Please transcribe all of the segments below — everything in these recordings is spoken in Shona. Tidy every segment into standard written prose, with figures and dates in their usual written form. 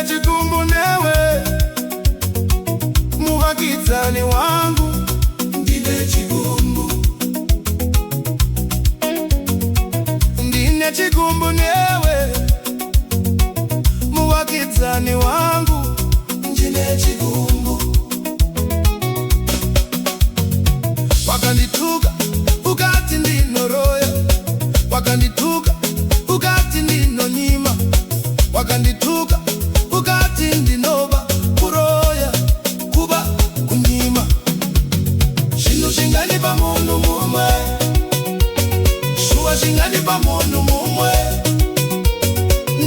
Chigumbu newe muhakizani wangu, ndine chigumbu, ndine chigumbu newe muhakizani wangu, ndine chigumbu. Wakandituka ukati ndino roya, wakandituka ukati ndino nyima, wakandituka ukati ndinoba kuroya kuba kunyima. Shino shingani pa munhu mumwe, shuwa shingani pa munhu mumwe,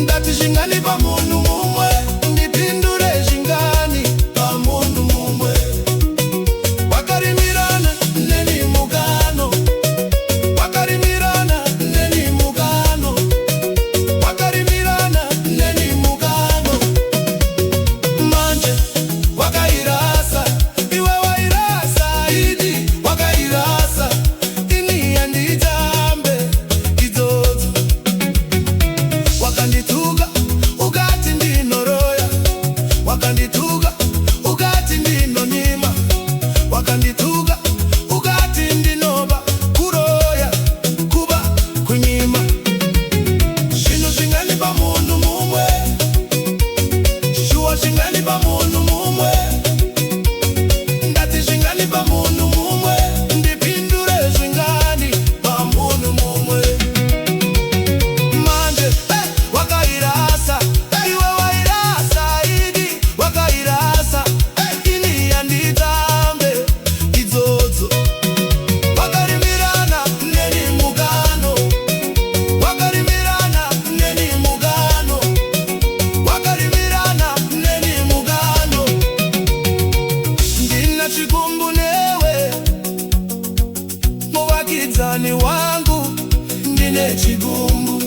ndati shingani pa munhu mumwe, ndipindure shingani pa munhu mumwe. Wakarimirana neni mugano, wakarimirana neni mugano, wakarimirana neni mugano. Manje wakairasa, iwe wairasa idi, wakairasa ini yanditambe kizozo. Wakandituka ukati ndino roya, wakandituka ukati ndino nyima, wakandituka ukati ndinoba kuroya kuba kunyima. Shino shingani pa munhu mumwe, shuwa shingani pa munhu mumwe, ndati shingani pa munhu mumwe, ndipindure shingani pa munhu mumwe. Manje wakairasa, iwe wairasa idi, wakairasa ini yanditambe kizozo. Wakarimirana neni mugano, wakarimirana neni mugano, wakarimirana neni mugano. Ndina chigumbu newe muhakizani wangu, ndine chigumbu,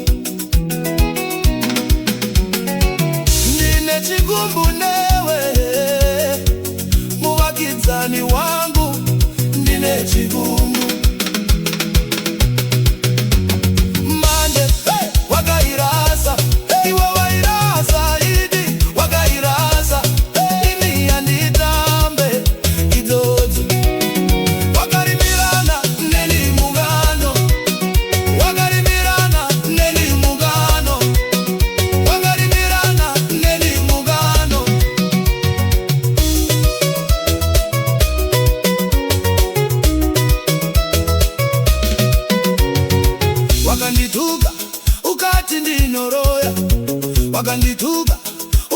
ndine chigumbu newe muhakizani wangu, ndine chigumbu. Manje wakairasa, iwe wairasa idi, wakairasa ini yanditambe kizozo. Wakarimirana neni mugano, wakarimirana neni mugano, wakarimirana neni mugano. Wakandituka ukati ndino roya, wakandituka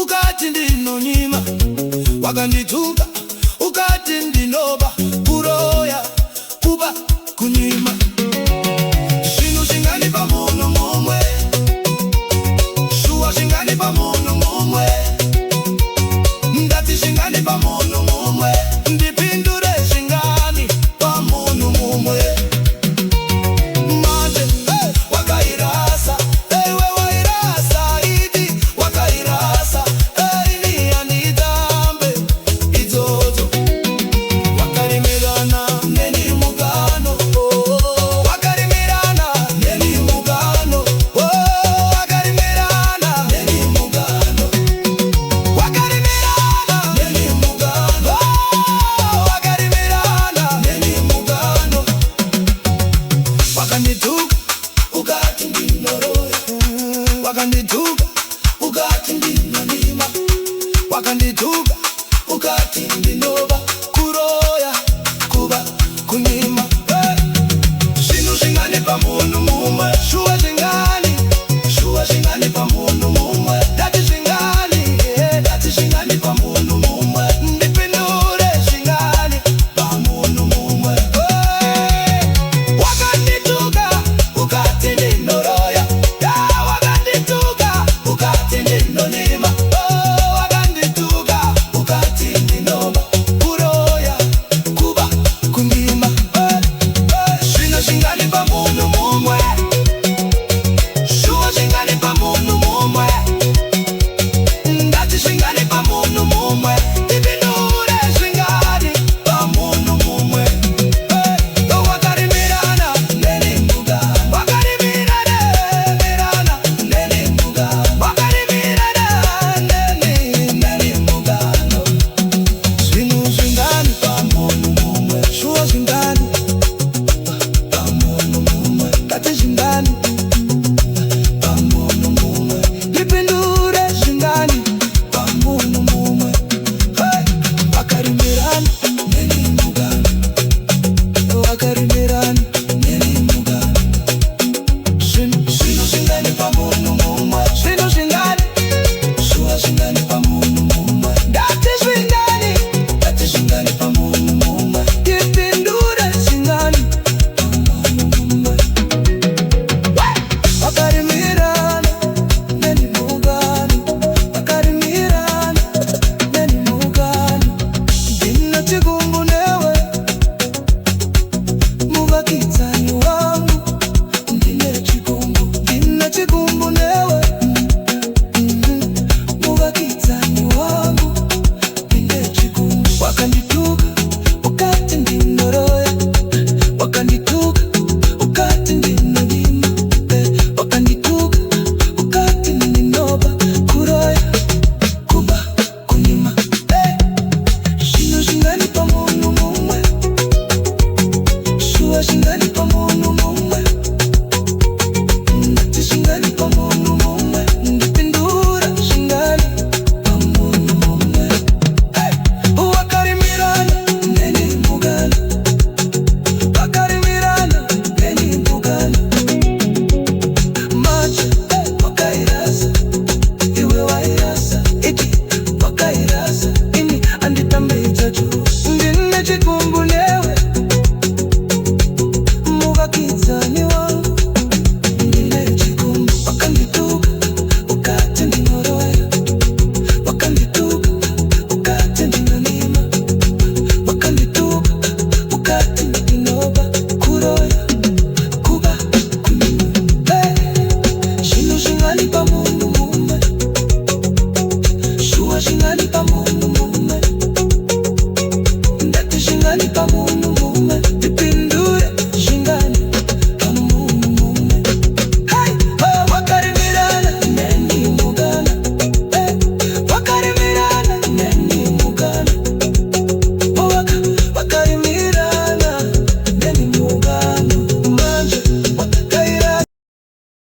ukati ndino nyima, wakandituka ukati ndinoba kuroya kuba kunyima. Shino shingani pa munhu mumwe, shuwa shingani pa munhu mumwe, ndati shingani pa munhu mumwe, ndipindure shingani pa munhu mumwe. Manje wakairasa, iwe wairasa idi, wakairasa ini yanditambe kizozo. Wakarimirana neni mugano, wakarimirana neni mugano, wakarimirana neni mugano, wakarimirana neni mugano, wakarimirana neni mugano. Wakandituka ukati ndino roya, wakandituka